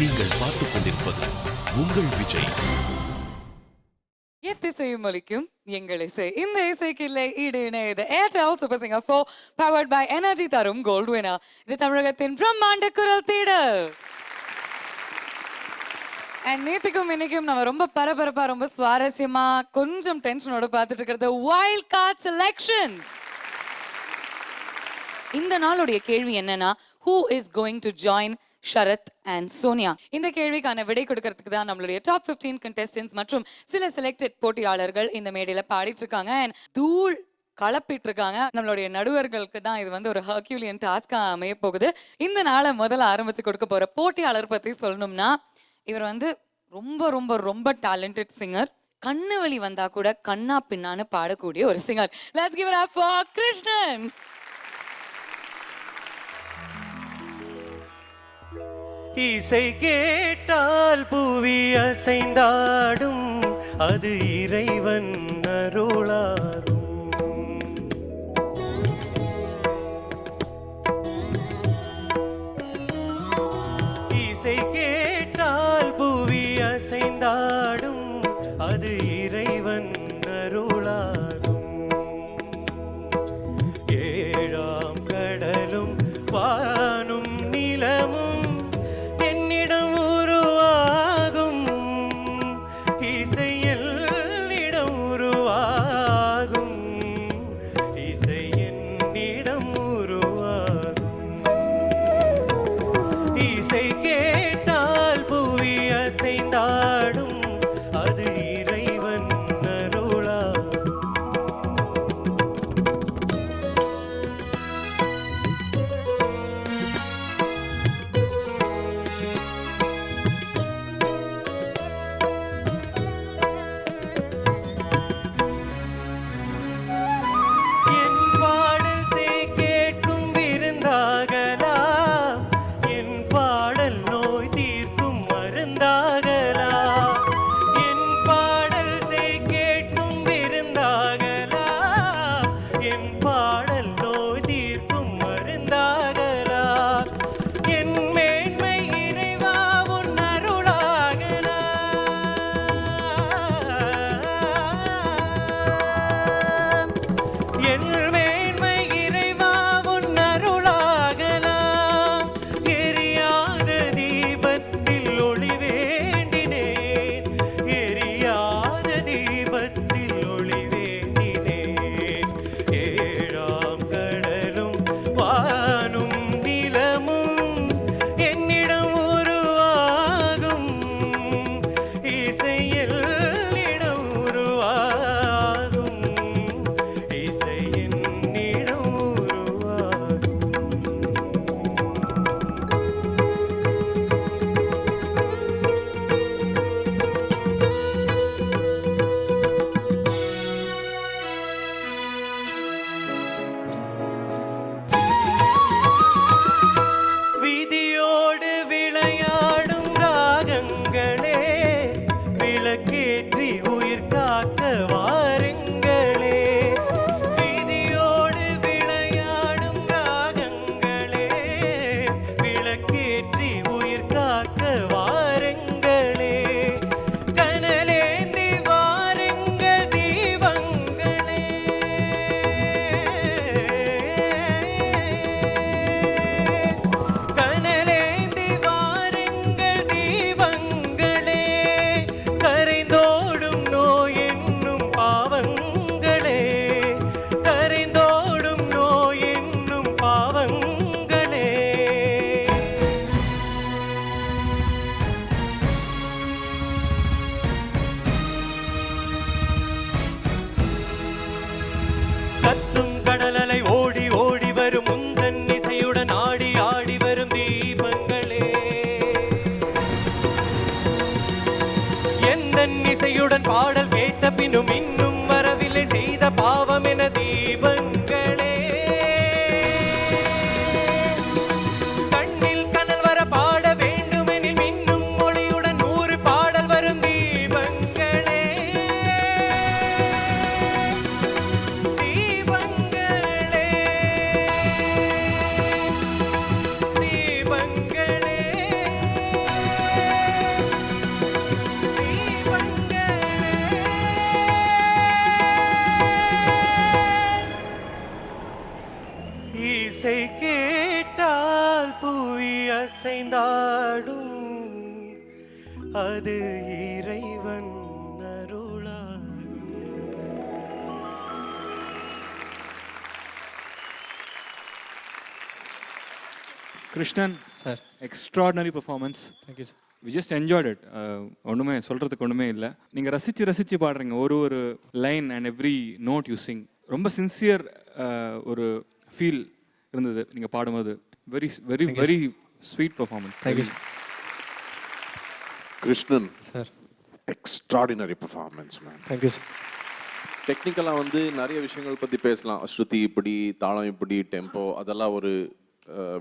நீங்கள் பார்த்துக் கொண்டிருப்பது உங்கள் விஜய். எத்திசையும் ஒலிக்கும் எங்கள் இசை. இந்த இசைக்கு இல்லை ஈடு இணையது Airtel super singer 4 powered by energy தரும் கோல்ட் வினர். இது தமிழகத்தின் பிரம்மாண்ட குரல் தேடல். நேத்துக்கும் இன்னைக்கும் நம்ம ரொம்ப பரபரப்பா ரொம்ப சுவாரஸ்யமா கொஞ்சம் டென்ஷனோட பார்த்துட்டு இருக்கிறது வைல்ட் கார்ட் செலக்ஷன்ஸ். இந்த நாளுடைய கேள்வி என்னன்னா, who is going to join Sharath and Sonia? இந்த கேள்விக்கான விடை கொடுக்கறதுக்கு தான் நம்மளுடைய டாப் 15 contestants மற்றும் சில செலக்டட் போட்டியாளர்கள் இந்த மேடையில பாடிட்டு இருக்காங்க. தூள் கலப்பிட்டு இருக்காங்க. நம்மளுடைய நடுவர்களுக்கு தான் இது வந்து ஒரு ஹர்க்யூலியன் டாஸ்கா அமைய போகுது. இந்த நாளை முதல்ல ஆரம்பிச்சு கொடுக்க போற போட்டியாளர் பத்தி சொல்லணும்னா, இவர் வந்து ரொம்ப ரொம்ப ரொம்ப டேலண்டட் சிங்கர். கண்ணு வலி வந்தா கூட கண்ணா பின்னான்னு பாடக்கூடிய ஒரு singer. Let's give it up for Krishnan. இசை கேட்டால் புவி அசைந்தாடும், அது இறைவன் அருளாகும். இசை கேட்டால் புவி அசைந்தாடும், அது இறைவன் அருளாகும். ஏழாம் கடலும் வானும் நிலமும் நோய் அசைந்தாடும் அது இறைவன் அருளாகும். Krishnan, sir, extraordinary performance. Thank you, sir. We just enjoyed it. ஒன்றுமே சொல்கிறதுக்கு ஒன்றுமே இல்லை. நீங்கள் ரசித்து பாடுறீங்க ஒரு line and every note you sing. ரொம்ப சின்சியர் ஒரு ஃபீல் இருந்தது நீங்கள் பாடும்போது. Very very very sweet performance. Thank you, sir. Krishnan, Sir. extraordinary performance, man. Thank you, sir. டெக்னிக்கலாக வந்து நிறைய விஷயங்கள் பற்றி பேசலாம். ஸ்ருதி இப்படி, தாளம் இப்படி, டெம்போ, அதெல்லாம் ஒரு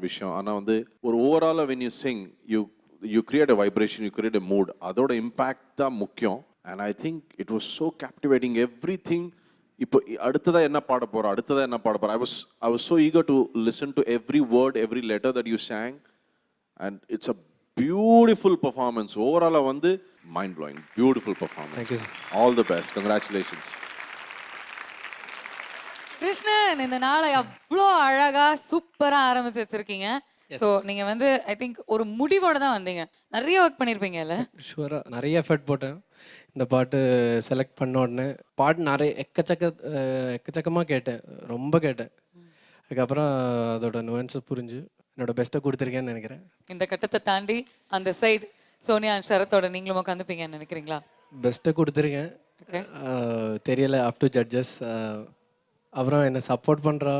விஷயம். ஆனால் வந்து ஒரு ஓவராலாக when you sing you create a vibration, you create a mood. அதோட இம்பேக்ட் தான் முக்கியம். And I think it was so captivating. Every thing. இப்போ அடுத்ததாக என்ன பாட போகிறோம் I was so eager to listen to every word, every letter that you song. And it's a beautiful performance. ஓவராலாக வந்து mind blowing. Beautiful performance. Thank you, sir. All the best. Congratulations. Krishnan, இந்த நாளை அவ்வளோ அழகா சூப்பரா ஆரம்பிச்சு வச்சிருக்கீங்க. சோ நீங்க வந்து ஐ திங்க் ஒரு முடிவோட தான் வந்தீங்க. நிறைய ஒர்க் பண்ணிருப்பீங்கல்ல? ஷுவராக நிறைய எஃபர்ட் போட்டேன். இந்த பாட்டு செலக்ட் பண்ண உடனே பாட்டு நிறைய எக்கச்சக்கமாக கேட்டேன், ரொம்ப கேட்டேன். அதுக்கப்புறம் அதோட நுவன்ஸஸ் புரிஞ்சு என்னோட பெஸ்ட்டை கொடுத்துருக்கேன்னு நினைக்கிறேன். இந்த கட்டத்தை தாண்டி அந்த சைடு சோனியா அண்ட் சரத்தோட நீங்களும் உட்காந்துப்பீங்கன்னு நினைக்கிறீங்களா? பெஸ்ட்டை கொடுத்துருக்கேன். தெரியல, அப் டு ஜட்ஜஸ். அப்புறம் என்னை சப்போர்ட் பண்ணுறா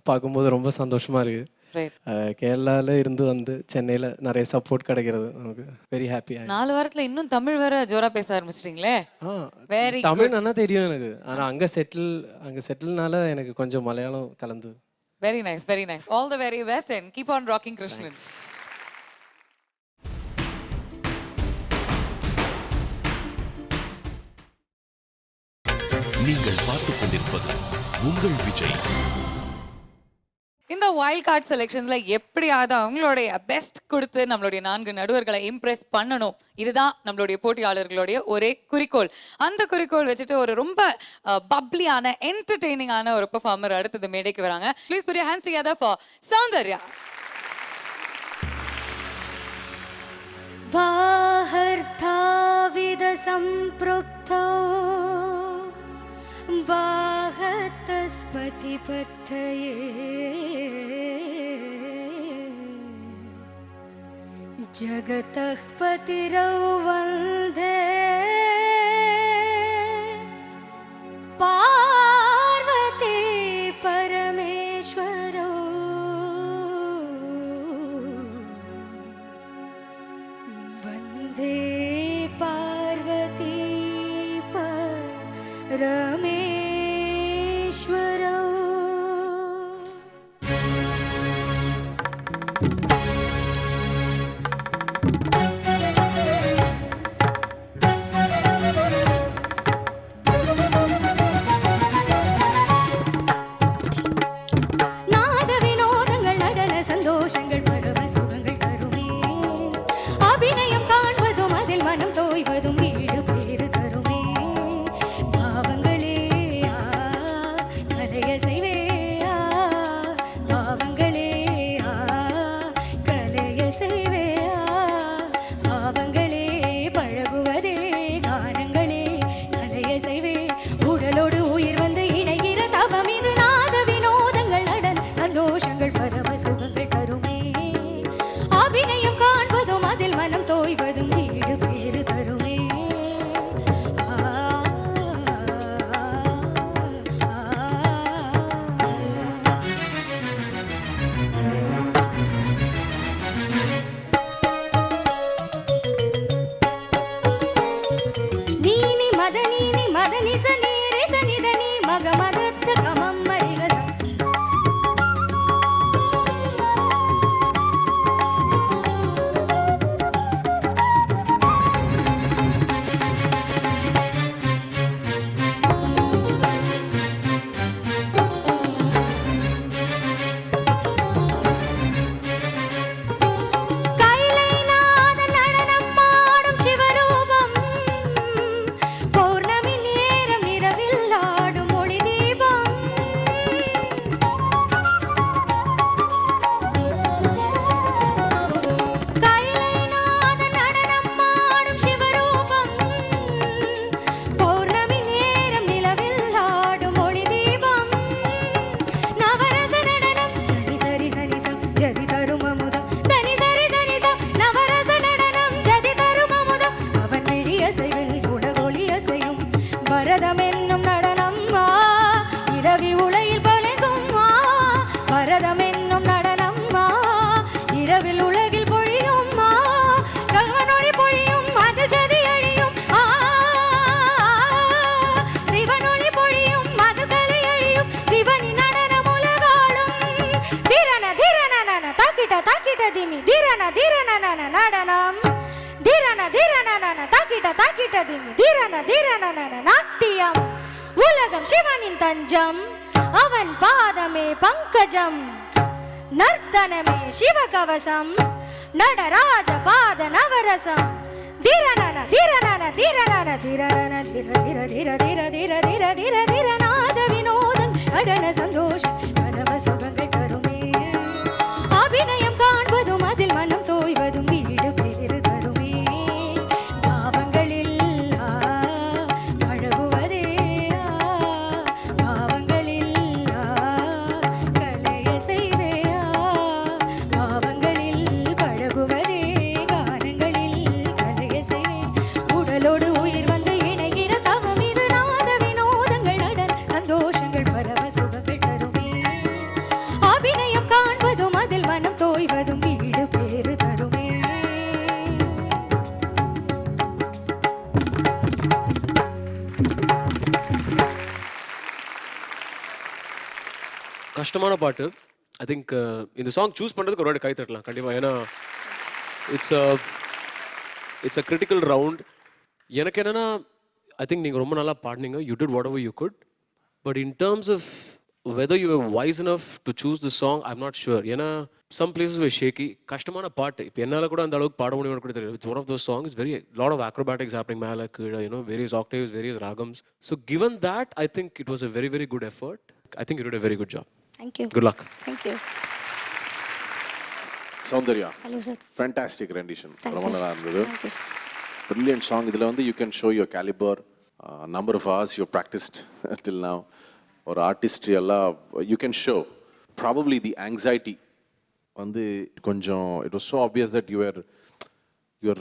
பார்க்கும்போது ரொம்ப சந்தோஷமாக இருக்குது. கேரளாவில் இருந்து வந்து சென்னையில் நிறைய சப்போர்ட் கிடைக்கிறது நமக்கு வெரி ஹாப்பி. 4 வாரத்துல இன்னும் தமிழ் வேற ஜோரா பேச ஆரம்பிச்சிட்டீங்களே. Very good. தமிழ் நல்லா தெரியும் எனக்கு. ஆனால் அங்கே செட்டில்னால எனக்கு கொஞ்சம் மலையாளம் கலந்து. Very nice, very nice. All the very best and keep on rocking, Krishnan. நீங்கள் பார்த்துக் கொண்டிருப்பது உங்கள் விஜய். இந்த வைல்ட் கார்ட் செலெக்ஷன்ஸ்ல எப்படியாவது அவங்களுடைய பெஸ்ட் கொடுத்து நம்மளுடைய 4 நடுவர்களை இம்ப்ரெஸ் பண்ணணும். இதுதான் நம்மளுடைய போட்டியாளர்களுடைய ஒரே குறிக்கோள். அந்த குறிக்கோள் வச்சுட்டு ஒரு ரொம்ப பப்ளியான என்டர்டெய்னிங்கான ஒரு பெர்ஃபார்மர் அடுத்தது மேடைக்கு வராங்க. Please put your hands together for Soundarya. वाहर्ताविद सम्पृक्तौ वाहतस्पतिपथये जगतः पतिरौ वन्दे पार्वती परमेश्वरौ वन्दे पार्वती परमेश्वरौ. நாத வினோதங்கள், நடன சந்தோஷங்கள், பரவ சுகங்கள் தருமே. அபிநயம் காண்பதும் அதில் மனம் தோய்வதும் வீடு பேறு தருமே. பாவங்களே தீரன தாக்கிட்ட திமி தீரன நாட்டியம் உலகம் சிவனின் தஞ்சம் அவன் பாதமே பங்கஜம் நர்த்தனமே சிவகவசம் நடராஜ பாத நவரசம் தீரன நாத வினோதம் நடன சந்தோஷம் பரம சுகங்கள் தருமே அபிநயம் காண்பதும் அதில் மனம் தோய்வதும் வீடு பேரு தருமே பாவங்களில் பழகுவதே பாவங்களில் கலைய செய்வே பாவங்களில் பழகுவதே கானங்களில் கலைய செய்வே உடலோடு உயிர் வந்து இணைகிற தவம் இது நாத வினோதங்கள் நடன சந்தோஷங்கள் பரம சுகங்கள் தருமே அபிநயம் காண்பதும் அதில் மனம் தோய்வதும் வீடு பேரு தருமே கஷ்டமான பாட்டு ஐ திங்க் இந்த சாங் சூஸ் பண்ணுறதுக்கு ஒரு வாட்டி கை தட்டலாம் கண்டிப்பாக. ஏன்னா இட்ஸ் அ கிரிட்டிக்கல் ரவுண்ட். எனக்கு என்னென்னா ஐ திங்க் நீங்கள் ரொம்ப நல்லா பாடினீங்க, you did whatever you good. But in terms of whether you are wise enough to choose the song I am not sure. ஏன்னா சம் பிளேசஸ் வே ஷேக்கி. கஷ்டமான பாட்டு. இப்போ என்னால் கூட அந்த அளவுக்கு பாட முடியும்னு கூட தெரியாது. It's one of those songs very lot of acrobatics happening மேலே கீழே, வேரியஸ் octaves, வேரியஸ் ராகம்ஸ். So given that I think it was a very very good effort. I think you did a very good job. Thank you. Good luck. Thank you. Soundarya, Hello sir. Fantastic rendition, Thank ரொம்ப you. நல்லா இருந்தது. Thank you. Brilliant song. இதில் வந்து you can show your calibre, number of hours you practised till now. ஒரு artistry எல்லாம் you can show. Probably the anxiety வந்து கொஞ்சம் it was so obvious that you're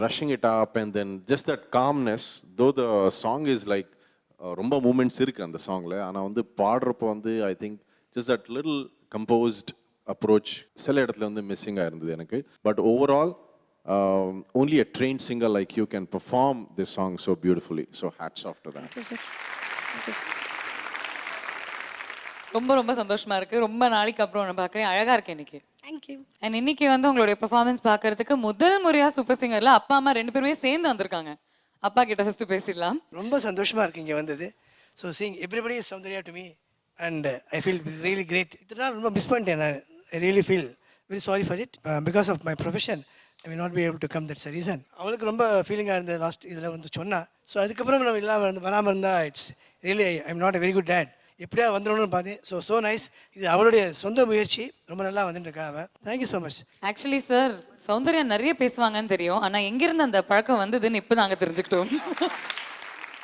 rushing it up and then just that calmness. Though the song is like ரொம்ப moments இருக்குது அந்த சாங்கில். ஆனால் வந்து பாடுறப்போ வந்து I think just that little composed approach சில இடத்துல வந்து மிஸ்ஸிங்காக இருந்தது எனக்கு. But overall only a trained singer like you can perform this song so beautifully. So hats off to that. Thank you sir. Thank you sir. ரொம்ப ரொம்ப சந்தோஷமா இருக்கு. ரொம்ப நாளைக்கு அப்புறம் நான் பார்க்குறேன். அழகா இருக்கு இன்னைக்கு. Thank you. அண்ட் இன்னைக்கு வந்து உங்களுடைய பெர்ஃபார்மன்ஸ் பார்க்கறதுக்கு முதல் முறையா சூப்பர் சிங்கர்ல அப்பா அம்மா 2 பேருமே சேர்ந்து வந்திருக்காங்க. அப்பா கிட்ட ஃபர்ஸ்ட் பேசிடலாம். ரொம்ப சந்தோஷமா இருக்கு இங்கே வந்தது. So seeing everybody is Soundarya to me and I feel really great. இதெல்லாம் ரொம்ப மிஸ் பண்ணிட்டேன் நான். I really feel very sorry for it. Because of my profession I will not be able to come. That's a reason. அவளுக்கு ரொம்ப ஃபீலிங்காக இருந்தது last இதில் வந்து சொன்னா. ஸோ அதுக்கப்புறம் நம்ம இல்லாமல் வராமல் இருந்தால் it's really I am not a very good date. எப்படியா வந்துடணும்னு பார்த்தேன். So nice. இது அவளுடைய சொந்த முயற்சி. ரொம்ப நல்லா வந்துட்டு இருக்கா அவள். Thank you so much. Actually sir Soundarya நிறைய பேசுவாங்கன்னு தெரியும். ஆனா எங்கிருந்து அந்த பழக்கம் வந்ததுன்னு இப்போ நாங்க தெரிஞ்சுக்கிட்டோம்.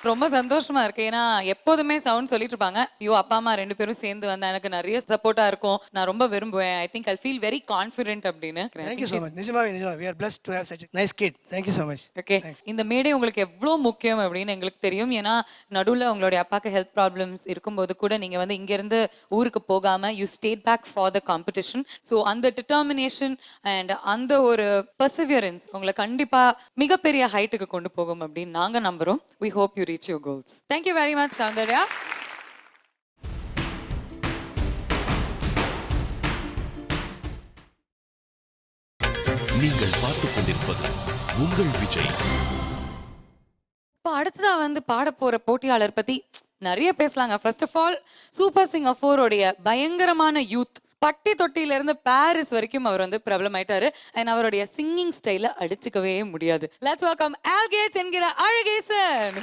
ரொம்ப சந்தோஷமா இருக்கு. ஏன்னா எப்போதுமே சவுண்ட் சொல்லிட்டு இருப்பாங்க, ஐயோ அப்பா அம்மா 2 பேரும் சேர்ந்து வந்தா எனக்கு நிறைய சப்போர்ட்டா இருக்கும், நான் ரொம்ப விரும்புவேன், I think I feel very confident அப்படின்னு. Thank you so much. நிஜமாவே we are blessed to have such a nice kid. Thank you so much. Okay, இந்த மேடை உங்களுக்கு எவ்வளோ முக்கியம் அப்படின்னு எங்களுக்கு தெரியும். ஏன்னா நடுவில் உங்களுடைய அப்பாவுக்கு ஹெல்த் ப்ராப்ளம்ஸ் இருக்கும்போது கூட நீங்கள் வந்து இங்கேருந்து ஊருக்கு போகாமல் you stayed back for the competition. So அந்த டிட்டர்மினேஷன் அண்ட் அந்த ஒரு பர்சிவியரன்ஸ் உங்களை கண்டிப்பாக மிகப்பெரிய ஹைட்டுக்கு கொண்டு போகும் அப்படின்னு நாங்கள் நம்புகிறோம். We hope you reach your goals. Thank you very much, Soundarya. நீங்கள் பார்த்துக் கொண்டிருப்பது உங்கள் விஜய். இப்போ அடுத்ததா வந்து பாட போற போட்டியாளர் பத்தி நிறைய பேசலாங்க. First of all super singer 4 உடைய பயங்கரமான யூத். பட்டி தொட்டியில இருந்து பாரிஸ் வரைக்கும் அவர் வந்து பிரபலமாயிட்டாரு. அண்ட் அவருடைய சிங்கிங் ஸ்டைல அடிச்சுக்கவே முடியாது. லெட்ஸ் வெல்கம் ஆல்கேஸ் என்கிற அழகேசன்.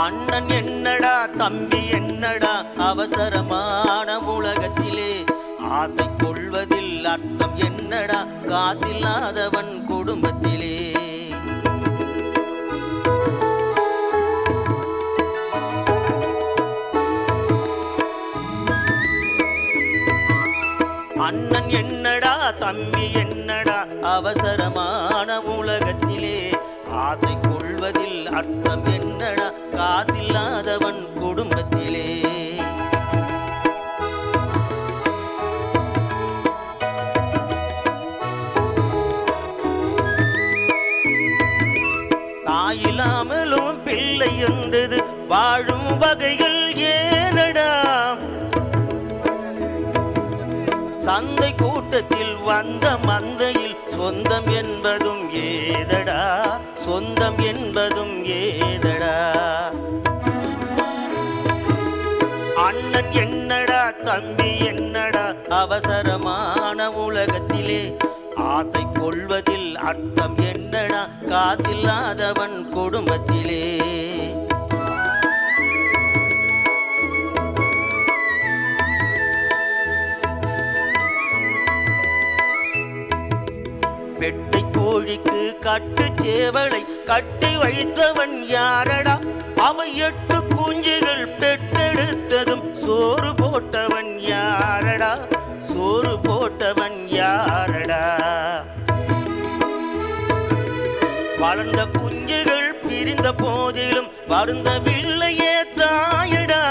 அண்ணன் என்னடா தம்பி என்னடா அவசரமான உலகத்திலே ஆசை கொள்வதில் அர்த்தம் என்னடா காசில்லாதவன் குடும்பத்திலே. அண்ணன் என்னடா தம்பி என்னடா அவசரமான உலகத்திலே ஆசை கொள்வதில் அர்த்தம் என்னடா காசில்லாதவன் குடும்பத்திலே. தாயில்லாமலும் பிள்ளை என்றது வாழும் வகைகள் ஏனடா. சந்தை கூட்டத்தில் வந்த மந்தையில் சொந்தம் என்பதும் ஏதடா, சொந்தம் என்பதும் ஏதடா. அண்ணன் என்னடா தம்பி என்னடா அவசரமான உலகத்திலே, ஆசை கொள்வதில் அர்த்தம் என்னடா காசில்லாதவன் குடும்பத்திலே. பெட்டை கோழிக்கு கட்டு சேவலை கட்டி வைத்தவன் யாரடா, அவன் 8 குஞ்சுகள் பெற்றெடுத்ததும் சோறு போட்டவன் யாரடா, சோறு போட்டவன் யாரடா. வளர்ந்த குஞ்சுகள் பிரிந்த போதிலும் வருந்தவில்லையே தாயடா,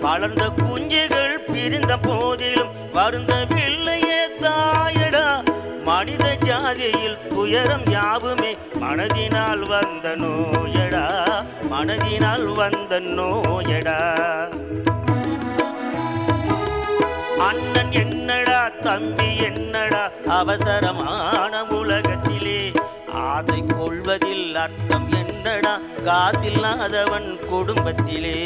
வளர்ந்த குஞ்சுகள் பிரிந்த போதிலும் வருந்தவில்லையே தாயடா. மனித ஜாதியில் துயரம் யாவுமே மனதினால் வந்த நோயடா, மனதினால் வந்த நோயடா. அண்ணன் என்னடா தம்பி என்னடா அவசரமான உலகத்திலே, ஆசை கொள்வதில் அர்த்தம் என்னடா காசில்லாதவன் குடும்பத்திலே.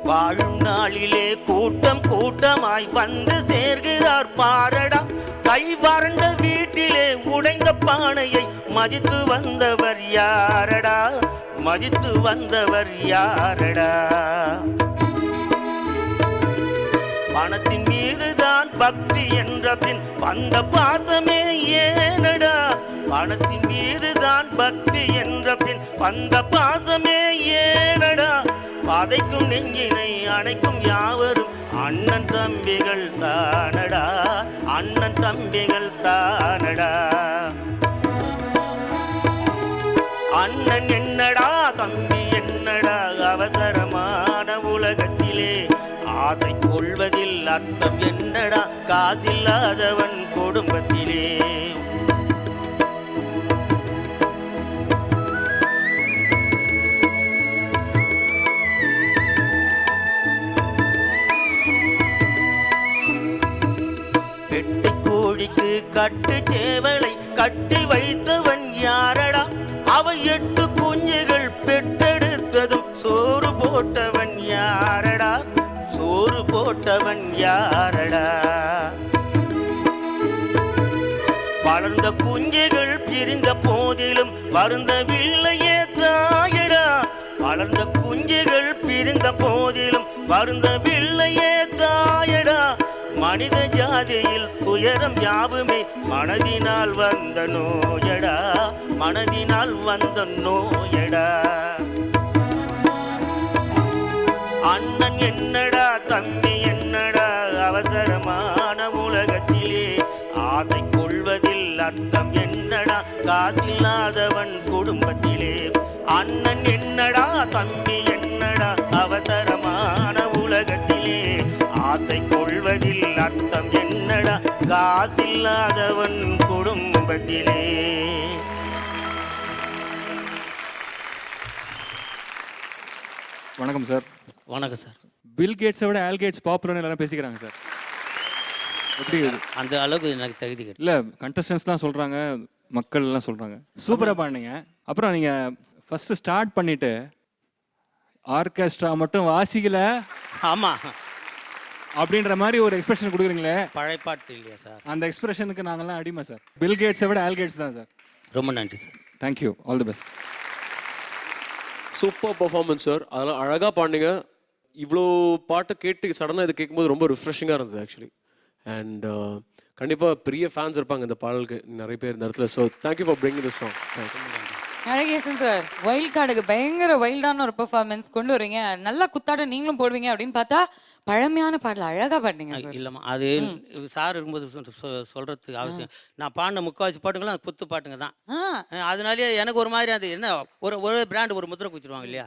வாழும் நாளிலே கூட்டம் கூட்டமாய் வந்து சேர்கிறார் பாரடா, கை வறண்ட வீட்டிலே உடைந்த பானையை மதித்து வந்தவர் யாரடா, மதித்து வந்தவர் யாரடா. பணத்தின் மீதுதான் பக்தி என்ற பின் வந்த பாசமே ஏனடா, பணத்தின் மீதுதான் பக்தி என்ற பின் வந்த பாசமே ஏனடா. பாதைக்கும் நெஞ்சினை அணைக்கும் யாவரும் அண்ணன் தம்பிகள் தானடா, அண்ணன் தம்பிகள் தானடா. அண்ணன் என்னடா தம்பி என்னடா அவசரமான உலகத்திலே, ஆசை கொள்வதில் அர்த்தம் என்னடா காசில்லாதவன் குடும்பத்திலே. பெட்டி கோழிக்கு கட்டு சேவலை கட்டி வைத்தவன் யாரடா, அவன் 8 குஞ்சுகள் பெற்றெடுத்ததும் சோறு போட்டவன் யாரடா, சோறு போட்டவன் யாரடா. வளர்ந்த குஞ்சுகள் பிரிந்த போதிலும் வருந்தவில்லையே தாயடா, வளர்ந்த குஞ்சுகள் பிரிந்த போதிலும் வருந்தவில்லையே தாயடா. மனித ஜாதியில் துயரம் யாவுமே மனதினால் வந்த நோயடா, மனதினால் வந்த நோயடா. அண்ணன் என்னடா தம்பி என்னடா அவசரமான உலகத்திலே, ஆசை கொள்வதில் அர்த்தம் என்னடா காசில்லாதவன் குடும்பத்திலே. அண்ணன் என்னடா தம்பி என்னடா அவசரமான உலகத்திலே, ஆசை கொள்வதில் அர்த்தம் என்னடா காசில்லாதவன் குடும்பத்திலே. வணக்கம் சார். வணக்கம் சார். பில் கேட்ஸை விட ஆல் கேட்ஸ் பாப்புலர்னு எல்லாரும் பேசிக்கிறாங்க சார். எப்படி அந்த அளவுக்கு எனக்கு தகுதி கிடையாது. இல்லை, கண்டஸ்டன்ஸ்லாம் சொல்கிறாங்க, மக்கள் எல்லாம் சொல்கிறாங்க. சூப்பராக பாடினீங்க. அப்புறம் நீங்கள் ஃபஸ்ட்டு ஸ்டார்ட் பண்ணிவிட்டு ஆர்கெஸ்ட்ரா மட்டும் வாசிக்கல ஆமாம் அப்படின்ற மாதிரி ஒரு எக்ஸ்பிரஷன் கொடுக்குறீங்களே, பழைய பாட்டு இல்லையா சார்? அந்த எக்ஸ்பிரஷனுக்கு நாங்கள்லாம் அடிமை சார். பில் கேட்ஸை விட ஆல் கேட்ஸ் தான் சார். ரொம்ப நன்றி sir. Thank you, all the best. Super performance sir. அதெல்லாம் அழகாக பாடினீங்க. இவ்வளோ பாட்டை கேட்டு சடனாக இது கேட்கும்போது ரொம்ப ரிஃப்ரெஷிங்காக இருந்தது ஆக்சுவலி. அண்ட் கண்டிப்பாக பெரிய ஃபேன்ஸ் இருப்பாங்க இந்த பாடலுக்கு, நிறைய பேர் இந்த இடத்துல. So thank you for bringing this song. Thanks. Alagesan sir, wild கார்டுக்கு பயங்கர வைல்டான ஒரு பெர்ஃபார்மன்ஸ் கொண்டு வரீங்க. நல்லா குத்தாட நீங்களும் போடுவீங்க அப்படின்னு பார்த்தா பழமையான பாடல அழகா பாடுனீங்க சார். இல்லைம்மா, அது சார் இருக்கும்போது சொல்றதுக்கு அவசியம். நான் பாடின முக்கால்வாசி பாட்டுங்களாம் குத்து பாட்டுங்க தான். அதனாலேயே எனக்கு ஒரு மாதிரி அது என்ன ஒரு பிராண்ட் ஒரு முத்திரை குச்சிருவாங்க இல்லையா?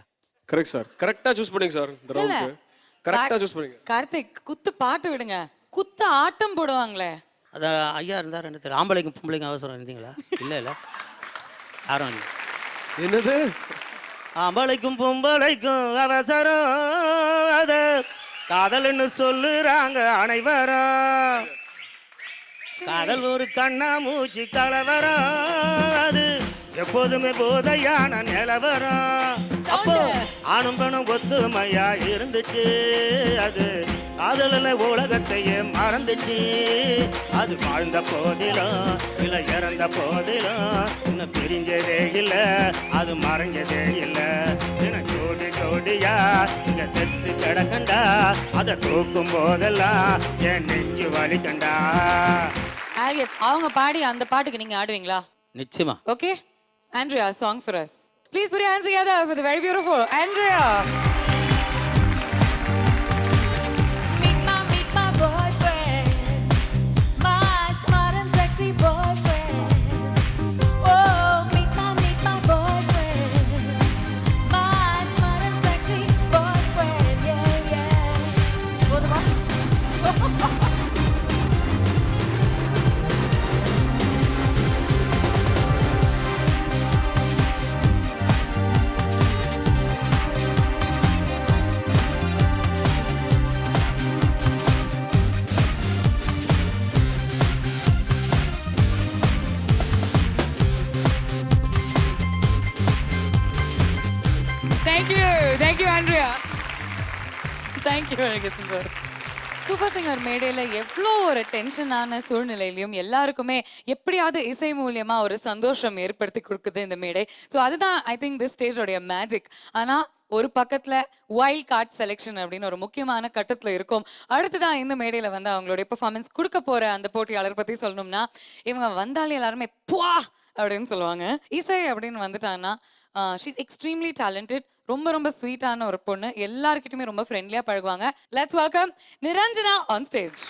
Correct sir. கரெக்டாக சூஸ் பண்ணிங்க சார். இந்த ரவுண்டுக்கு கரெக்டாக சூஸ் பண்ணிங்க. கார்த்திக், குத்து பாட்டு விடுங்க, குத்து ஆட்டம் போடுவாங்களே. அது ஐயா இருந்தார் ரெண்டு பேர் ஆம்பளைக்கும் பொம்பளைக்கும் அவசரம் இருந்தீங்களா? இல்லை யாரும் இல்லை. என்னது? ஆம்பளைக்கும் பொம்பளைக்கும் அவசரம் அது காதல்னு சொல்லுறாங்க அனைவரும். காதல் ஒரு கண்ணா மூச்சு கலவரம் அது எப்போதுமே போதையான நிலவரம். அப்போ ஆணும் பெண்ணும் ஒத்துமையா இருந்துச்சு அது காதலில் உலகத்தையே மறந்துச்சு. அது வாழ்ந்த போதிலும் இல்லை இறந்த போதிலும் இன்னும் பிரிஞ்சதே இல்லை அது மறைஞ்சதே இல்லை. இன்னும் ஜோடி ஜோடியா இங்க செத்து கிடக்கண்டா அதை தூக்கும் போதெல்லாம் என் நெஞ்சு வலிக்கண்டா. ஆலியஸ் அவங்க பாடி அந்த பாட்டுக்கு நீங்க ஆடுவீங்களா? நிச்சயமா. Okay, Andrea, song for us. Please put your hands together for the very beautiful Andrea. Meet my boyfriend, my smart and sexy boyfriend. Oh, meet my boyfriend, my smart and sexy boyfriend. Yeah, yeah. Thank you, Andrea. Thank you, Agathan sir. Super singer மேடையில் எவ்வளோ ஒரு டென்ஷனான சூழ்நிலையிலையும் எல்லாருக்குமே எப்படியாவது இசை மூலியமா ஒரு சந்தோஷம் ஏற்படுத்தி கொடுக்குது இந்த மேடை. ஸோ அதுதான் ஐ திங்க் திஸ் ஸ்டேஜோடைய மேஜிக். ஆனால் ஒரு பக்கத்தில் வைல்ட் கார்ட் செலெக்ஷன் அப்படின்னு ஒரு முக்கியமான கட்டத்தில் இருக்கும். அடுத்ததான் இந்த மேடையில் வந்து அவங்களுடைய பெர்ஃபார்மன்ஸ் கொடுக்க போகிற அந்த போட்டியாளர் பற்றி சொல்லணும்னா இவங்க வந்தாலே எல்லாருமே புவா அப்படின்னு சொல்லுவாங்க. இசை அப்படின்னு வந்துட்டாங்கன்னா ஷீஸ் எக்ஸ்ட்ரீம்லி டேலண்டட். ரொம்ப ரொம்ப ஸ்வீட்டான ஒரு பொண்ணு. எல்லார்கிட்டயுமே ரொம்ப ஃப்ரெண்ட்லியா பழகுவாங்க. Let's welcome Niranjana on stage.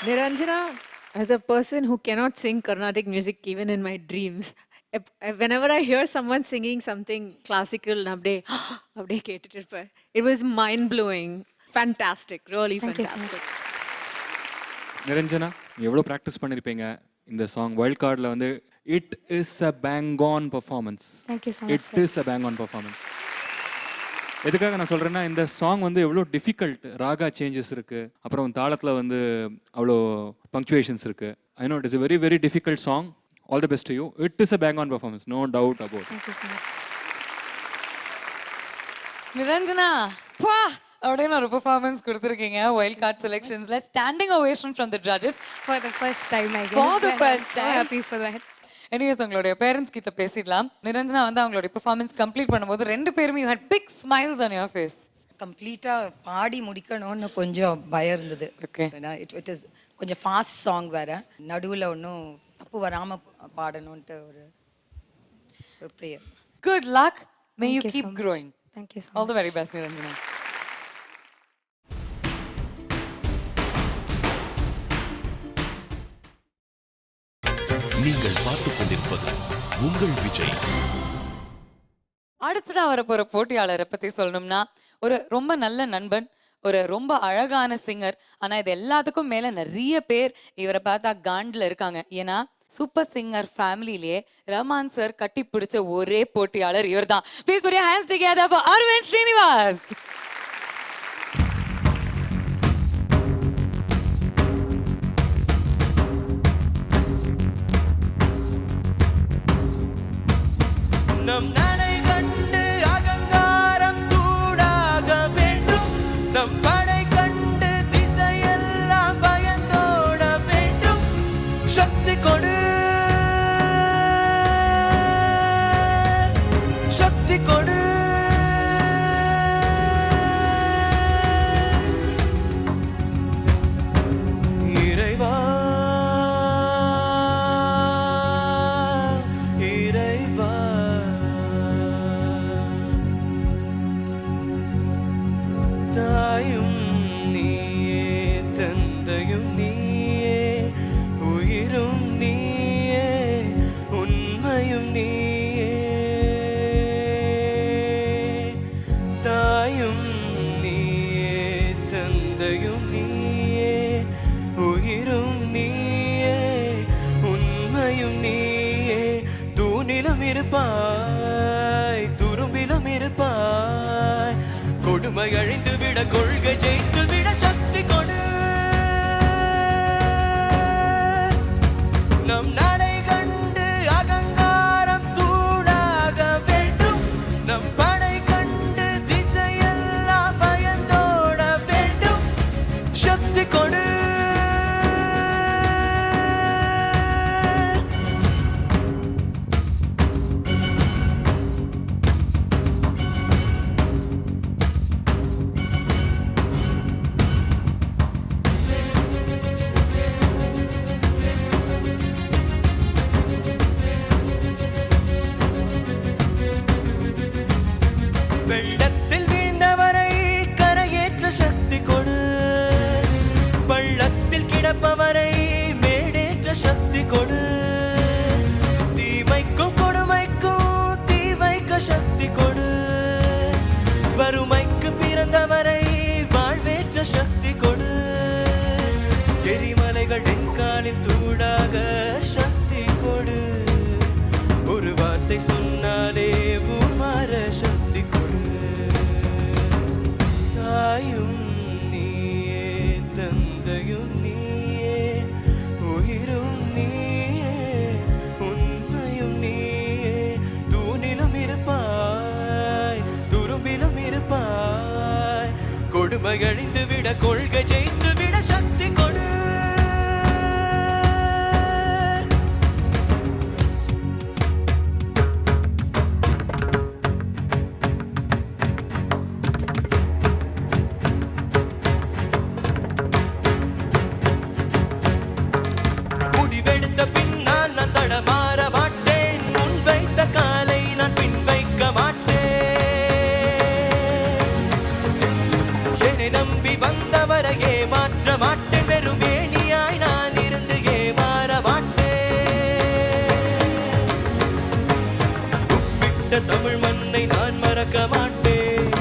Niranjana, as a person who cannot sing Carnatic music even in my dreams, whenever I hear someone singing something classical, it was mind blowing, fantastic, really fantastic. Niranjana எவ்வளோ practice பண்ணியிருப்பீங்க இந்த song wild கார்டில் வந்து it is a bang on performance. Thank you so much, it is a bang on performance. எதுக்காக நான் சொல்கிறேன்னா இந்த song வந்து எவ்வளோ டிஃபிகல்ட், ராகா சேஞ்சஸ் இருக்குது, அப்புறம் தாளத்தில் வந்து அவ்வளோ பங்க்சுவேஷன்ஸ் இருக்குது. I know it is a very very difficult song. All the best to you. It is a bang on performance, no doubt about. Thank you so much. Niranjana பா அப்படின்னு ஒரு பெர்ஃபார்மன்ஸ் கொடுத்துருக்கீங்க வைல்ட் கார்ட் செலெக்ஷன்ஸ்ல. Standing ovation from the judges For the first time, I guess. For the and first I'm so time. happy for that. Anyways உங்களுடைய parents கிட்ட பேசிடலாம். நிரஞ்சனா வந்து அவங்களுடைய பெர்ஃபார்மன்ஸ் கம்ப்ளீட் பண்ணும்போது ரெண்டு பேருமே you had big smiles on your face. கம்ப்ளீட்டாக பாடி முடிக்கணும்னு கொஞ்சம் பயம் இருந்தது. Okay. ஏன்னா இட் இஸ் கொஞ்சம் ஃபாஸ்ட் சாங் வேறு, நடுவில் ஒன்றும் தப்பு வராமல் பாடணுன்ட்டு ஒரு prayer. Good luck, may you Thank you so keep much. Growing. Thank you so all much. The very best Niranjana. நீங்கள் பார்த்துக் கொண்டிருப்பது உங்கள் விஜய். அடுத்ததா வரப்போற போட்டியாளரை பத்தி சொல்லணும்னா ஒரு ரொம்ப நல்ல நண்பன், ஒரு ரொம்ப அழகான சிங்கர். ஆனா இது எல்லாத்துக்கும் மேல நிறைய பேர் இவரை பார்த்தா காண்டில் இருக்காங்க. ஏன்னா சூப்பர் சிங்கர் ஃபேமிலியிலேயே ரஹ்மான் சார் கட்டி பிடிச்ச ஒரே போட்டியாளர் இவர்தான். Please put your hands together for Arvind Srinivas. நம் நடை கண்டு அகங்காரம் தூடாக வேண்டும், நம் படை கண்டு திசையெல்லாம் பயந்தோட வேண்டும். சக்தி கொடு, சக்தி கொடு. இறைவா இறைவா தாயும் நீயே, தந்தையும் நீயே, உயிரும் நீயே, உண்மையும் நீயே. தாயும் நீயே, தந்தையும் நீயே, உயிரும் நீயே, உண்மையும் நீயே. தூணிலும் இருப்பாய், துரும்பிலும் இருப்பாய். கொடுமை அழிந்து விட, கொள்கை ஜெயித்து விட சக்தி கொடு. நம் நடை கண்டு அகங்காரம் தூளாக வேண்டும், நம் படை கண்டு திசையெல்லாம் பயந்தோட வேண்டும். சக்தி கொடு. வெள்ளத்தில் வீழ்ந்தவரை கரையேற்ற சக்தி கொடு, பள்ளத்தில் கிடப்பவரை மேடேற்ற சக்தி கொடு. தீமைக்கும் கொடுமைக்கும் தீ வைக்க சக்தி கொடு, வறுமைக்கு பிறந்தவரை வாழ்வேற்ற சக்தி கொடு. எரிமலைகள் என்காலில் தூடாக சக்தி கொடு, ஒரு வார்த்தை சொன்னாலே ஊர் மாற சக்தி கொடு. தாயும் நீயே, தந்தையும் நீயே, உயிரும் நீயே, உண்மையும் நீயே. தூணிலும் இருப்பாய், துரும்பிலும் இருப்பாய். கொடுமை அழிந்து விட, கொள்கை ஜெயித்து விட சக்தி கொடு. முடிவெடுத்த பின்னால் நான் தடமாற மாட்டேன், முன் வைத்த காலை நான் பின் வைக்க மாட்டேன். என்னை நம்பி வந்தவரை ஏமாற்ற மாட்டேன், வெறும் ஏணியாய் மறக்க மாட்டேன்.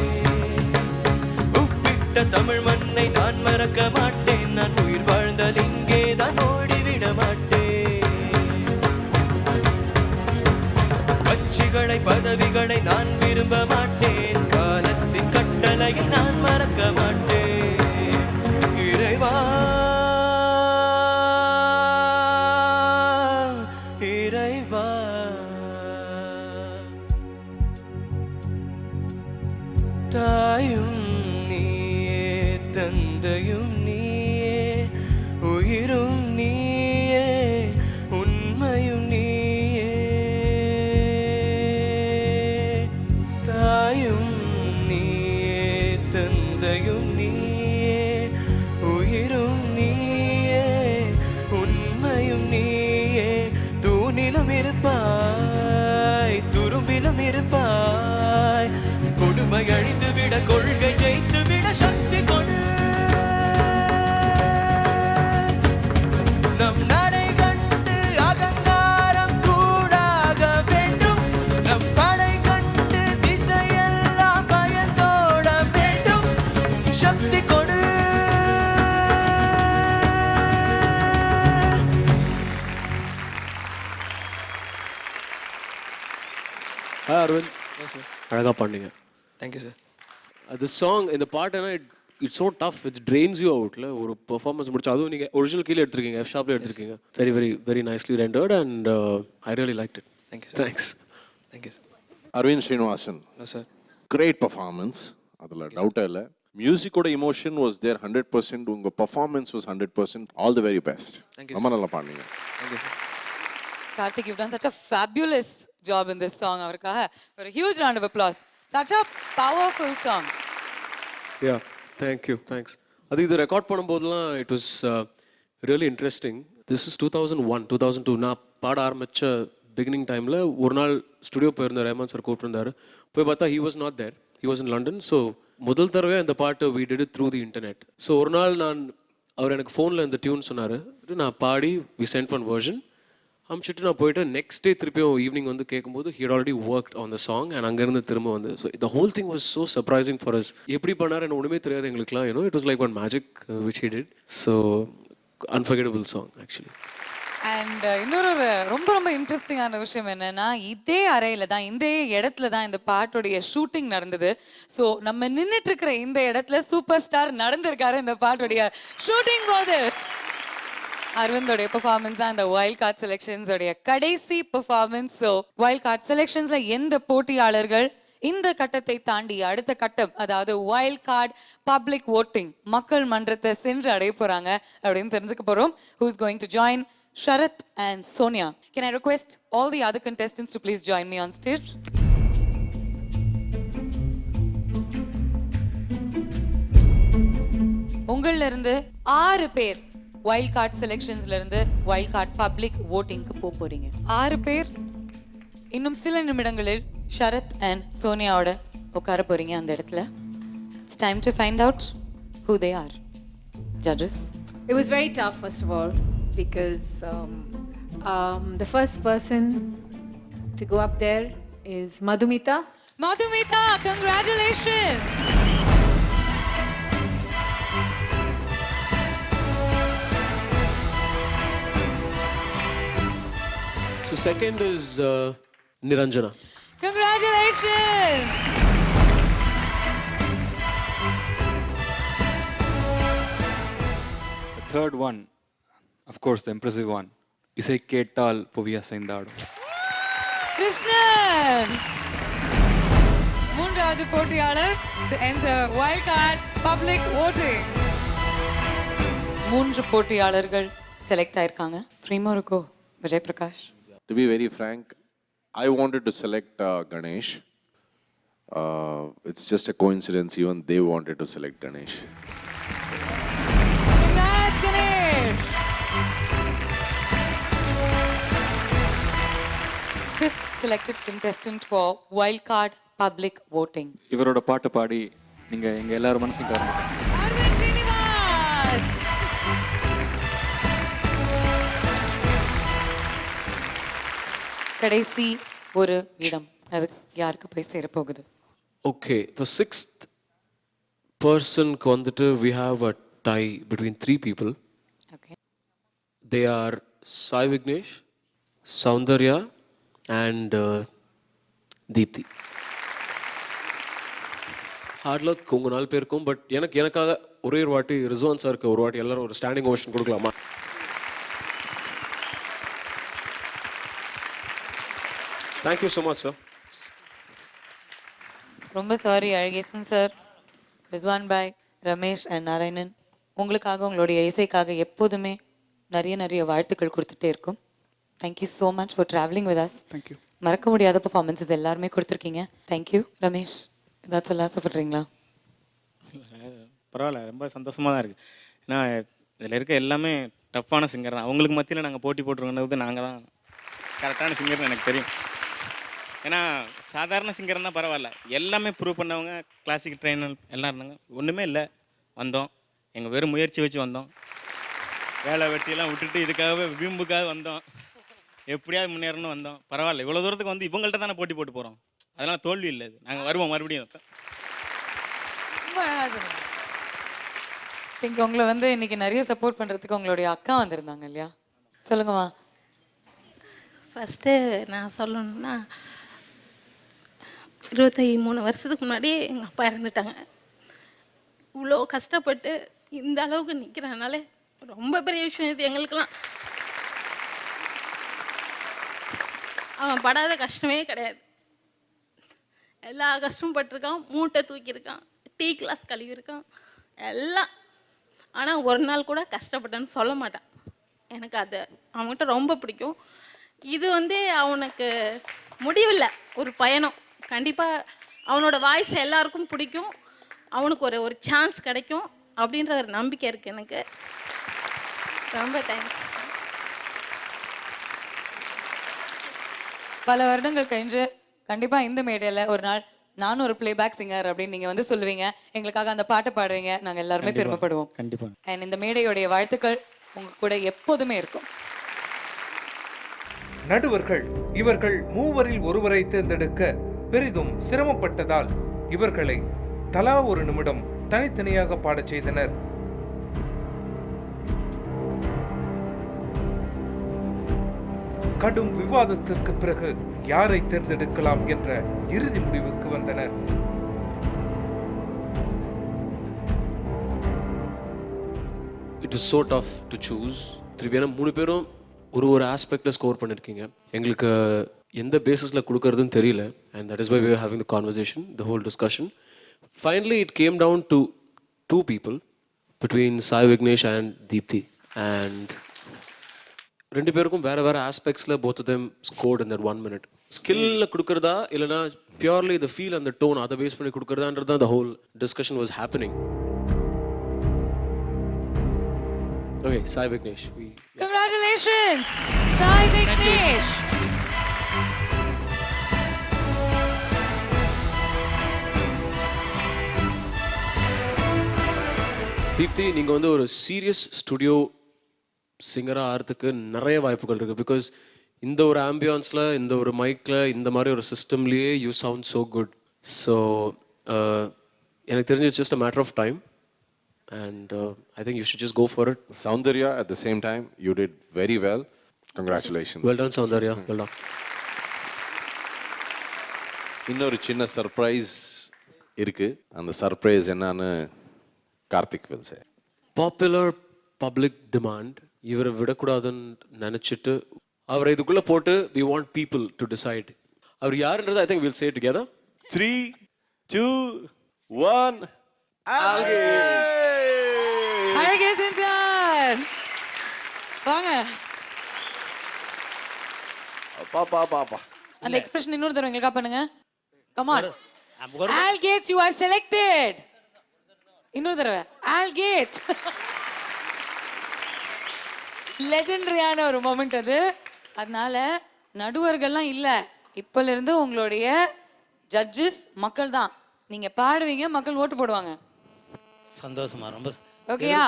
உப்பிட்ட தமிழ் மண்ணை நான் மறக்க மாட்டேன். நான் உயிர் வாழ்ந்தால் இங்கே தான் ஓடிவிட மாட்டேன். கட்சிகளை பதவிகளை நான் விரும்ப மாட்டேன். காலத்தின் கட்டளையை நான் மறக்க மாட்டேன். இறைவா இறைவா தாயும் நீயே தந்தையும் நீயே உயிரும் நீயே உண்மையும் நீயே தாயும் நீயே தந்தையும் நீயே உயிரும் நீயே உண்மையும் நீயே தூணிலும் இருப்பாய் துரும்பிலும் இருப்பாய் கொடுமை அழிந்து விட கொள்கை ஜெயித்து விட சக்தி கொடு நம் நடை கண்டு அகங்காரம் கூடாக வேண்டும் நம் படை கண்டு திசையெல்லாம் பயந்தோட வேண்டும் சக்தி கொடு அரவிந்த் அழகாக பாடினீங்க. Thank you sir. அது சாங் இந்த பாட்டுனா it's so tough it's trains you அவுட்ல ஒரு பெர்ஃபார்மன்ஸ் முடிச்சு அதுவும் நீங்கள் ஒரிஜினல் கீழே எடுத்திருக்கீங்க எஃப் ஷாப்ல எடுத்திருக்கீங்க. Very very very nicely rendered and I really like it. Thank you thanks. Thank you sir. Aravind Srinivasan, sir. Great performance, அதில் டவுட்டே இல்லை. மியூசிக்கோட இமோஷன் வாஸ் தேர் 100%. உங்கள் performance was 100%. All the very best. ரொம்ப நல்லா பாடுனீங்க. Thank you sir. Karthik, you've done such a fabulous job in this song. Avarkaga a huge round of applause. Such a powerful song. Yeah thank you thanks. அது இது record பண்ணும்போதெல்லாம் it was really interesting. This is 2001 2002 நான் பாட ஆரம்பித்த beginning டைமில் ஒரு நாள் studio போயிருந்தார். ரஹ்மான் சார் கூப்பிட்டுருந்தாரு. போய் பார்த்தா he was not there, he was in London. So முதல் தடவை அந்த பாட்டு we did it through the internet. So ஒரு நாள் அவர் எனக்கு ஃபோனில் இந்த டியூன் சொன்னார். நான் பாடி வி சென்ட் ஒன் வெர்ஷன் அமுச்சிட்டு நான் போயிட்டு நெக்ஸ்ட் டே திருப்பியும் ஈவினிங் வந்து கேட்கும்போது he had already worked on the song and அங்கேருந்து திரும்ப வந்து so the whole thing was so surprising for us. எப்படி பண்ணார் எனக்கு ஒன்றுமே தெரியாது எங்களுக்குலாம். You know it was like one magic which he did. So unforgettable song actually. And இன்னொரு ரொம்ப ரொம்ப இன்ட்ரெஸ்டிங்கான விஷயம் என்னன்னா இதே அறையில தான் இந்த இடத்துல தான் இந்த பாட்டுடைய ஷூட்டிங் நடந்தது. ஸோ நம்ம நின்றுட்டு இருக்கிற இந்த இடத்துல சூப்பர் ஸ்டார் நடந்திருக்காரு இந்த பாட்டுடைய ஷூட்டிங் போது. அரவிந்தோடைய பெர்ஃபார்மன்ஸ் தான் இந்த வைல்ட் கார்ட் செலெக்ஷன்ஸோடைய கடைசி பெர்ஃபார்மன்ஸ். ஸோ வைல்ட் கார்ட் செலெக்ஷன்ஸ்ல எந்த போட்டியாளர்கள் இந்த கட்டத்தை தாண்டி அடுத்த கட்டம் அதாவது வைல்ட் கார்ட் பப்ளிக் ஓட்டிங் மக்கள் மன்றத்தை சென்று அடைய போறாங்க அப்படின்னு தெரிஞ்சுக்க போறோம். Who is going to join Sharath and Sonia? Can I request all the other contestants to please join me on stage? உங்கள்ல இருந்து 6 பேர் வைல்ட் கார்ட் செலெக்ஷன்ஸ்ல இருந்து வைல்ட் கார்ட் பப்ளிக் ஓட்டிங்க்கு போறீங்க. 6 பேர் இன்னும் சில நிமிடங்களில் ஷரத் அண்ட் சோனியாவோட உட்கார போறீங்க அந்த இடத்துல. It's time to find out who they are. Judges. It was very tough, first of all, because the first person to go up there is Madhumita. Madhumita, congratulations. So second is Niranjana. Congratulations. The third one, of course, the impressive one. இசை கேட்டால் புவி அசைந்தாடும். கிருஷ்ணன். மூன்றாவது போட்டியாளர் to enter wild card public voting. 3 போட்டியாளர்கள் select ஆயிருக்காங்க. 3 more go. Vijay Prakash. To be very frank, I wanted to select Ganesh. It's just a coincidence, even they wanted to select Ganesh. Congrats, Ganesh! 5th selected contestant for wildcard public voting. இவரோட பாட்டு பாடி நீங்கள் எங்கள் எல்லாரும் மனசையும் காரணம். Arvind Srinivas! கடைசி ஒரு இடம் அது யாருக்கு போய் சேரப்போகுது? ஓகே த சிக்ஸ்த் பர்சனுக்கு வந்துட்டு we have a tie between 3 people. Okay They are Sai Vignesh, Soundarya and Deepthi. Hard luck உங்கள் 4 பேருக்கும். பட் எனக்காக ஒரே ஒரு வாட்டி ரிஸ்வான் சாருக்கு ஒரு வாட்டி எல்லாரும் ஒரு ஸ்டாண்டிங் ஓவேஷன் கொடுக்கலாமா? Thank you so much sir. ரொம்ப sorry Alagesan sir, Rizwan bhai, Ramesh and Narayanan, உங்களுக்காக உங்களுடைய இசைக்காக எப்போதுமே நிறைய வாழ்த்துக்கள் கொடுத்துட்டே இருக்கும். Thank you so much for travelling with us. Thank you. மறக்க முடியாத பர்ஃபார்மன்ஸஸ் எல்லாருமே கொடுத்துருக்கீங்க. தேங்க்யூ. ரமேஷ், ஏதாவது சொல்ல ஆசைப்படுறீங்களா? பரவாயில்ல, ரொம்ப சந்தோஷமாக தான் இருக்குது. ஏன்னா இதில் இருக்க எல்லாமே டஃப்பான சிங்கர் தான். அவங்களுக்கு மத்தியில் நாங்கள் போட்டி போட்டுருக்கோன்றது நாங்கள் தான் கரெக்டான சிங்கர்னு எனக்கு தெரியும். ஏன்னா சாதாரண சிங்கர் தான் பரவாயில்ல, எல்லாமே ப்ரூவ் பண்ணவங்க, கிளாசிக் ட்ரெயினர் எல்லாம் இருந்தாங்க. ஒன்றுமே இல்லை, வந்தோம், எங்கள் வெறும் முயற்சி வச்சு வந்தோம், வேலை வெட்டியெல்லாம் விட்டுட்டு இதுக்காகவே வீம்புக்காக வந்தோம், எப்படியாவது முன்னேறணும் வந்தோம். பரவாயில்ல, இவ்வளோ தூரத்துக்கு வந்து இவங்கள்ட்ட தானே போட்டி போட்டு போகிறோம், அதெல்லாம் தோல்வி இல்லை. இது நாங்கள் வருவோம் மறுபடியும். ரொம்ப அழகா சொன்னீங்க. திங்க் உங்களை வந்து இன்னைக்கு நிறைய சப்போர்ட் பண்ணுறதுக்கு உங்களுடைய அக்கா வந்திருந்தாங்க இல்லையா? சொல்லுங்கம்மா. ஃபஸ்ட்டு நான் சொல்லணும்னா 23 வருஷத்துக்கு முன்னாடி எங்கள் அப்பா இறந்துட்டாங்க. இவ்வளோ கஷ்டப்பட்டு இந்த அளவுக்கு நிற்கிறனால ரொம்ப பெரிய விஷயம் இது எங்களுக்கெல்லாம். அவன் படாத கஷ்டமே கிடையாது. எல்லா கஷ்டமும் பட்டிருக்கான், மூட்டை தூக்கியிருக்கான், டீ கிளாஸ் கழுவிருக்கான், எல்லாம். ஆனால் ஒரு நாள் கூட கஷ்டப்பட்டேன்னு சொல்ல மாட்டான். எனக்கு அது அவன்கிட்ட ரொம்ப பிடிக்கும். இது வந்து அவனுக்கு முடிவில்லை, ஒரு பயணம். கண்டிப்பாக அவனோட வாய்ஸ் எல்லாருக்கும் பிடிக்கும், அவனுக்கு ஒரு சான்ஸ் கிடைக்கும் அப்படின்ற ஒரு நம்பிக்கை இருக்குது எனக்கு. ரொம்ப தேங்க்ஸ். பல வருடங்கள் கழிஞ்சு கண்டிப்பாக இந்த மேடையில் ஒரு நாள் நானும் ஒரு பிளேபேக் சிங்கர் அப்படின்னு நீங்கள் வந்து சொல்லுவீங்க, எங்களுக்காக அந்த பாட்டை பாடுவீங்க, நாங்கள் எல்லாருமே பெருமைப்படுவோம். கண்டிப்பாக. அண்ட் இந்த மேடையுடைய வாழ்த்துக்கள் உங்க கூட எப்போதுமே இருக்கும். நடுவர்கள் இவர்கள் மூவரில் ஒருவரை தேர்ந்தெடுக்க பெரிதும் சிரமப்பட்டதால் இவர்களை தலா ஒரு நிமிடம் தனித்தனியாக பாடச் செய்தனர். கடும் விவாதத்திற்கு பிறகு யாரை தேர்ந்தெடுக்கலாம் என்ற இறுதி முடிவுக்கு வந்தனர். It is so tough to choose. திருப்பி ஏன்னா 3 பேரும் ஒரு ஆஸ்பெக்டில் ஸ்கோர் பண்ணியிருக்கீங்க. எங்களுக்கு எந்த பேசிஸில் கொடுக்கறதுன்னு தெரியல. And that is why we are having the conversation, the whole discussion. Finally it came down to 2 people between Sai Vignesh and Deepthi. And 2 பேருக்கும் வேறு ஆஸ்பெக்ட்ஸில் both of them scored in that 1 minute. ஸ்கில்லில் கொடுக்குறதா இல்லைனா purely the feel and the tone அதை base பண்ணி கொடுக்குறதான்றது தான் the whole discussion was happening. Okay, Sai Vignesh. Congratulations, Sai Vignesh. Deepti, நீங்கள் வந்து ஒரு சீரியஸ் ஸ்டுடியோ சிங்கராக ஆகிறதுக்கு நிறைய வாய்ப்புகள் இருக்குது. பிகாஸ் இந்த ஒரு ஆம்பியன்ஸில், இந்த ஒரு மைக்கில், இந்த மாதிரி ஒரு சிஸ்டம்லேயே you sound so good. So எனக்கு தெரிஞ்சு it's just a matter of time. And I think you should just go for it. Soundarya, at the same time, you did very well. Congratulations. Well done, Soundarya. Well done. இன்னொரு சின்ன surprise இருக்கு. அந்த surprise என்னன்னு Karthik will say. Popular public demand இவரை விடக்கூடாதுன்னு நினச்சிட்டு அவரை இதுக்குள்ளே போட்டு we want people to decide. அவர் யாருன்றது I think we'll say together. 3, 2, 1. Alagesan sir வாங்க. பாப்பா அந்த எக்ஸ்பிரஷன் இன்னொரு தடவை எங்களுக்கா பண்ணுங்க. Come on. Al Gates, you are selected. இன்னொரு தடவை Al Gates. லெஜெண்டரியான ஒரு மொமெண்ட் அது. அதனால நடுவர்கள்லாம் இல்லை, இப்பல இருந்து உங்களுடைய ஜட்ஜஸ் மக்கள் தான். நீங்க பாடுவீங்க, மக்கள் ஓட்டு போடுவாங்க. சந்தோஷமா, ரொம்ப ஓகேயா?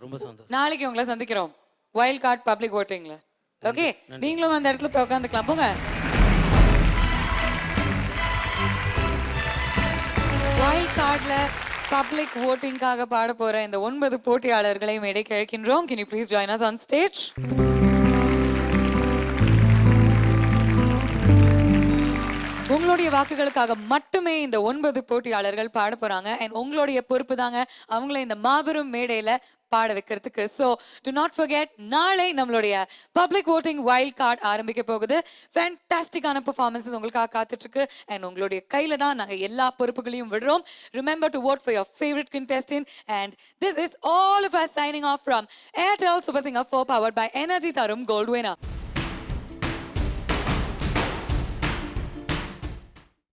ரொம்ப சந்தோஷம். நாளைக்கு உங்களை சந்திக்கிறோம் வைல்ட் கார்டு பப்ளிக் ஓட்டிங்ல. ஓகே, நீங்களும் அந்த இடத்துல போய் உட்காந்துக்கலாம். போங்க. வைல்ட் கார்ட்ல பப்ளிக் ஓட்டிங்காக பாட போற இந்த 9 போட்டியாளர்களை மேடைக்கு அழைக்கின்றோம். Can you please join us on stage? உங்களுடைய வாக்குகளுக்காக மட்டுமே இந்த 9 போட்டியாளர்கள் பாட போறாங்க. அண்ட் உங்களுடைய பொறுப்பு தாங்க அவங்கள இந்த மாபெரும் மேடையில பாட வைக்கிறதுக்கு. ஸோ டு நாட் ஃபர்கெட், நாளை நம்மளுடைய பப்ளிக் ஓட்டிங் வைல்ட் கார்டு ஆரம்பிக்க போகுது. ஃபேண்டாஸ்டிக்கான பெர்ஃபார்மன்ஸஸ் உங்களுக்காக காத்துட்டு இருக்கு. அண்ட் உங்களுடைய கையில தான் நாங்கள் எல்லா பொறுப்புகளையும் விடுறோம். Remember to vote for your favorite contestant. And this is all of us signing off from Airtel Super Singer 4 powered by Energy Tharum Gold Winner.